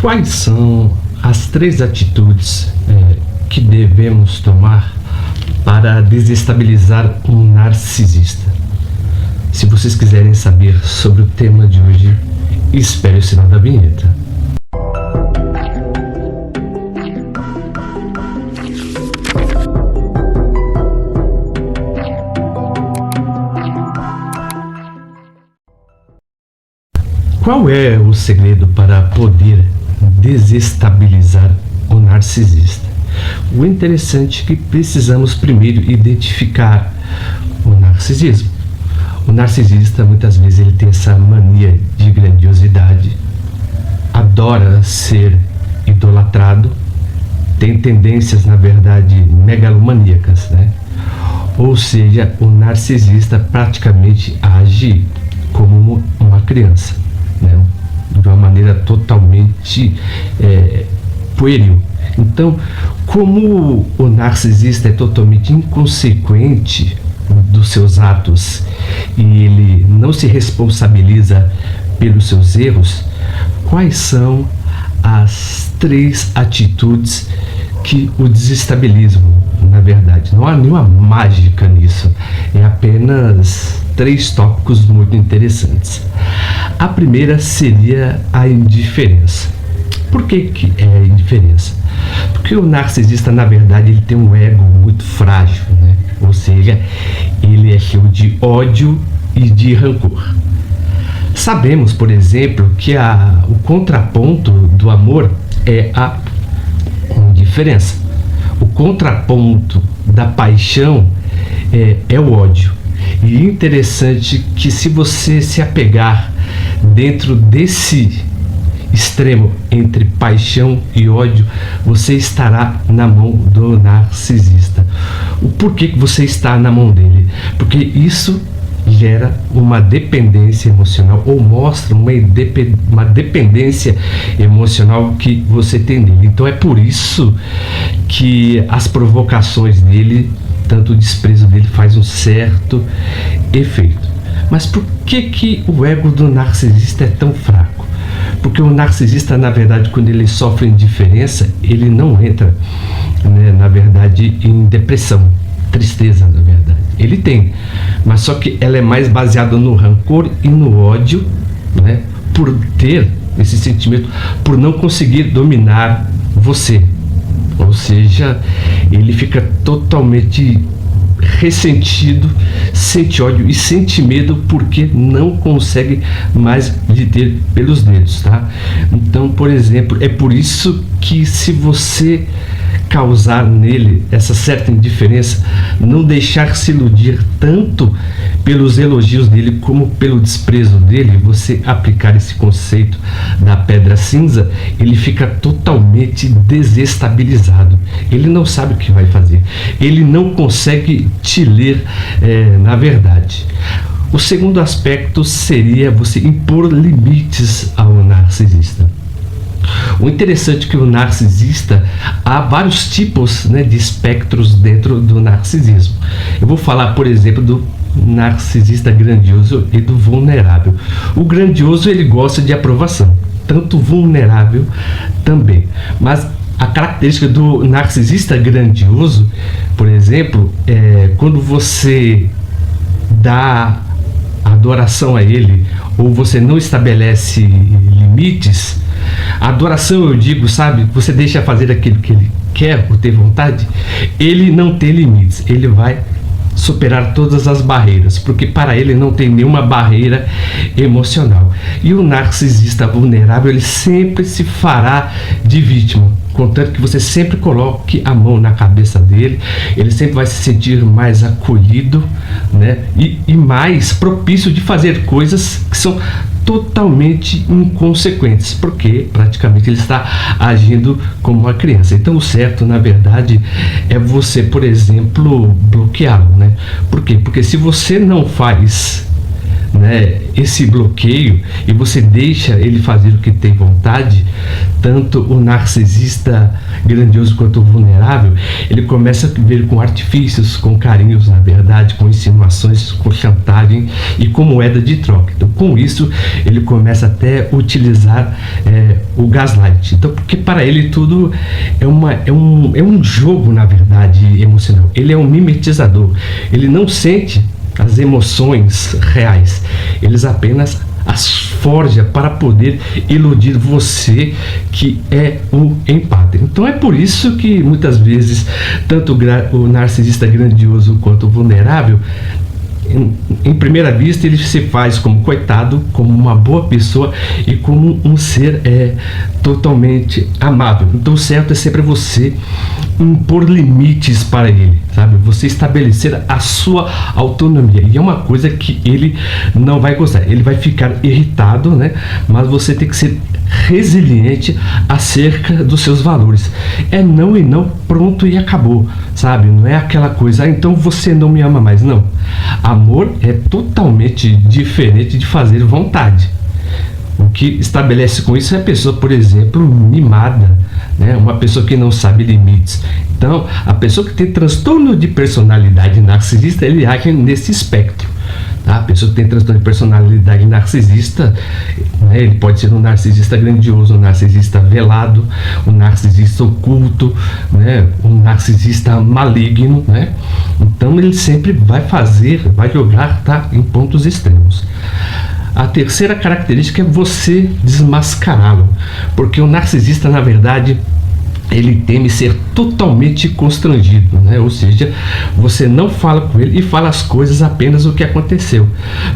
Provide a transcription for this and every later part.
Quais são as 3 atitudes que devemos tomar para desestabilizar um narcisista? Se vocês quiserem saber sobre o tema de hoje, espere o sinal da vinheta. Qual é o segredo para poder desestabilizar o narcisista? O interessante é que precisamos primeiro identificar o narcisismo. O narcisista, muitas vezes, ele tem essa mania de grandiosidade, adora ser idolatrado, tem tendências, na verdade, megalomaníacas, né? Ou seja, o narcisista praticamente age como uma criança, né? De uma maneira totalmente pueril. Então, como o narcisista é totalmente inconsequente dos seus atos e ele não se responsabiliza pelos seus erros, quais são as 3 atitudes que o desestabilizam? Na verdade, não há nenhuma mágica nisso, é apenas 3 tópicos muito interessantes. A primeira seria a indiferença. Por que é a indiferença? Porque o narcisista, na verdade, ele tem um ego muito frágil, né? Ou seja, ele é cheio de ódio e de rancor. Sabemos, por exemplo, que o contraponto do amor é a indiferença. O contraponto da paixão é o ódio. E é interessante que, se você se apegar dentro desse extremo entre paixão e ódio, você estará na mão do narcisista. O porquê que você está na mão dele? Porque isso gera uma dependência emocional, ou mostra uma dependência emocional que você tem dele. Então é por isso que as provocações dele, tanto o desprezo dele, faz um certo efeito. Mas por que o ego do narcisista é tão fraco? Porque o narcisista, na verdade, quando ele sofre indiferença, ele não entra, né, na verdade, em depressão, tristeza, na verdade. Ele tem, mas só que ela é mais baseada no rancor e no ódio, né, por ter esse sentimento, por não conseguir dominar você. Ou seja, ele fica totalmente ressentido, sente ódio e sente medo porque não consegue mais lhe ter pelos dedos, tá? Então, por exemplo, é por isso que, se você causar nele essa certa indiferença, não deixar se iludir tanto pelos elogios dele como pelo desprezo dele, você aplicar esse conceito da pedra cinza, ele fica totalmente desestabilizado. Ele não sabe o que vai fazer. Ele não consegue te ler, na verdade. O segundo aspecto seria você impor limites ao narcisista. O interessante é que o narcisista, há vários tipos, né, de espectros dentro do narcisismo. Eu vou falar, por exemplo, do narcisista grandioso e do vulnerável. O grandioso, ele gosta de aprovação, tanto vulnerável também. Mas a característica do narcisista grandioso, por exemplo, quando você dá adoração a ele, ou você não estabelece limites. A adoração, eu digo, sabe, você deixa fazer aquilo que ele quer por ter vontade, ele não tem limites, ele vai superar todas as barreiras, porque para ele não tem nenhuma barreira emocional. E o narcisista vulnerável, ele sempre se fará de vítima, contanto que você sempre coloque a mão na cabeça dele, ele sempre vai se sentir mais acolhido, né? E mais propício de fazer coisas que são totalmente inconsequentes, porque praticamente ele está agindo como uma criança. Então o certo, na verdade, é você, por exemplo, bloqueá-lo, né? Por quê? Porque se você não faz né, esse bloqueio e você deixa ele fazer o que tem vontade, tanto o narcisista grandioso quanto o vulnerável, ele começa a ver com artifícios, com carinhos, na verdade, com insinuações, com chantagem e com moeda de troca. Então, com isso, ele começa até a utilizar o gaslight. Então, porque para ele tudo é um jogo, na verdade, emocional. Ele é um mimetizador. Ele não sente as emoções reais. Eles apenas as forja para poder iludir você, que é o empático. Então é por isso que muitas vezes tanto o narcisista grandioso quanto o vulnerável, em primeira vista, ele se faz como coitado, como uma boa pessoa e como um ser totalmente amável. Então o certo é sempre você impor limites para ele, sabe? Você estabelecer a sua autonomia. E é uma coisa que ele não vai gostar. Ele vai ficar irritado, né? Mas você tem que ser resiliente acerca dos seus valores. É não e não, pronto e acabou, sabe? Não é aquela coisa, então você não me ama mais. Não. Amor é totalmente diferente de fazer vontade. O que estabelece com isso é a pessoa, por exemplo, mimada, né? Uma pessoa que não sabe limites. Então, a pessoa que tem transtorno de personalidade narcisista, ele age nesse espectro. Tá? A pessoa que tem transtorno de personalidade narcisista, né, ele pode ser um narcisista grandioso, um narcisista velado, um narcisista oculto, né, um narcisista maligno, né? Então ele sempre vai jogar, tá, em pontos extremos. A terceira característica é você desmascará-lo, porque o narcisista, na verdade, ele teme ser totalmente constrangido, né? Ou seja, você não fala com ele e fala as coisas apenas o que aconteceu.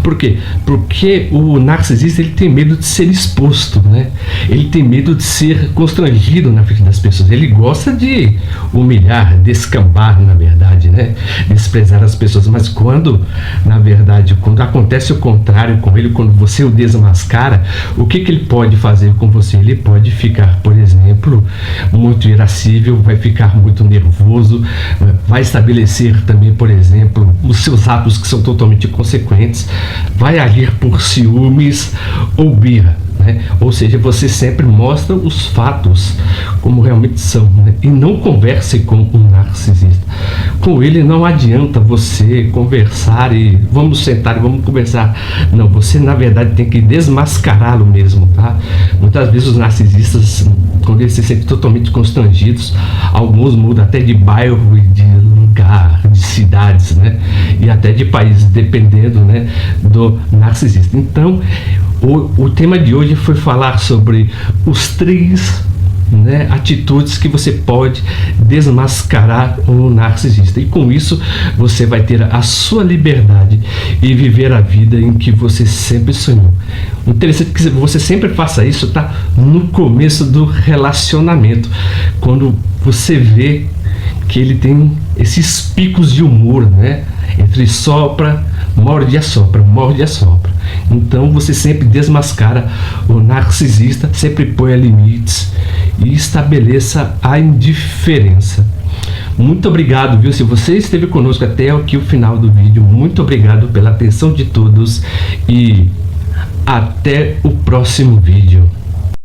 Por quê? Porque o narcisista, ele tem medo de ser exposto, né? Ele tem medo de ser constrangido na frente das pessoas. Ele gosta de humilhar, descambar, na verdade, né? Desprezar as pessoas. Mas quando, na verdade, quando acontece o contrário com ele, quando você o desmascara, o que ele pode fazer com você? Ele pode ficar, por exemplo, muito irascível, vai ficar muito nervoso, vai estabelecer também, por exemplo, os seus atos que são totalmente inconsequentes, vai agir por ciúmes ou birra, né? Ou seja, você sempre mostra os fatos como realmente são, né? E não converse com um narcisista. Com ele não adianta você conversar e vamos sentar e vamos conversar. Não, você na verdade tem que desmascará-lo mesmo, tá? Muitas vezes os narcisistas, quando eles se sentem totalmente constrangidos, alguns mudam até de bairro e de lugar, de cidades, né? E até de país, dependendo, né, do narcisista. Então, o tema de hoje foi falar sobre os três, né, atitudes que você pode desmascarar um narcisista, e com isso você vai ter a sua liberdade e viver a vida em que você sempre sonhou. Interessante que você sempre faça isso, tá? No começo do relacionamento, quando você vê que ele tem esses picos de humor, né? Entre sopra, morde e assopra, morde e assopra. Então você sempre desmascara o narcisista, sempre põe limites e estabeleça a indiferença. Muito obrigado, viu? Se você esteve conosco até aqui o final do vídeo, muito obrigado pela atenção de todos e até o próximo vídeo.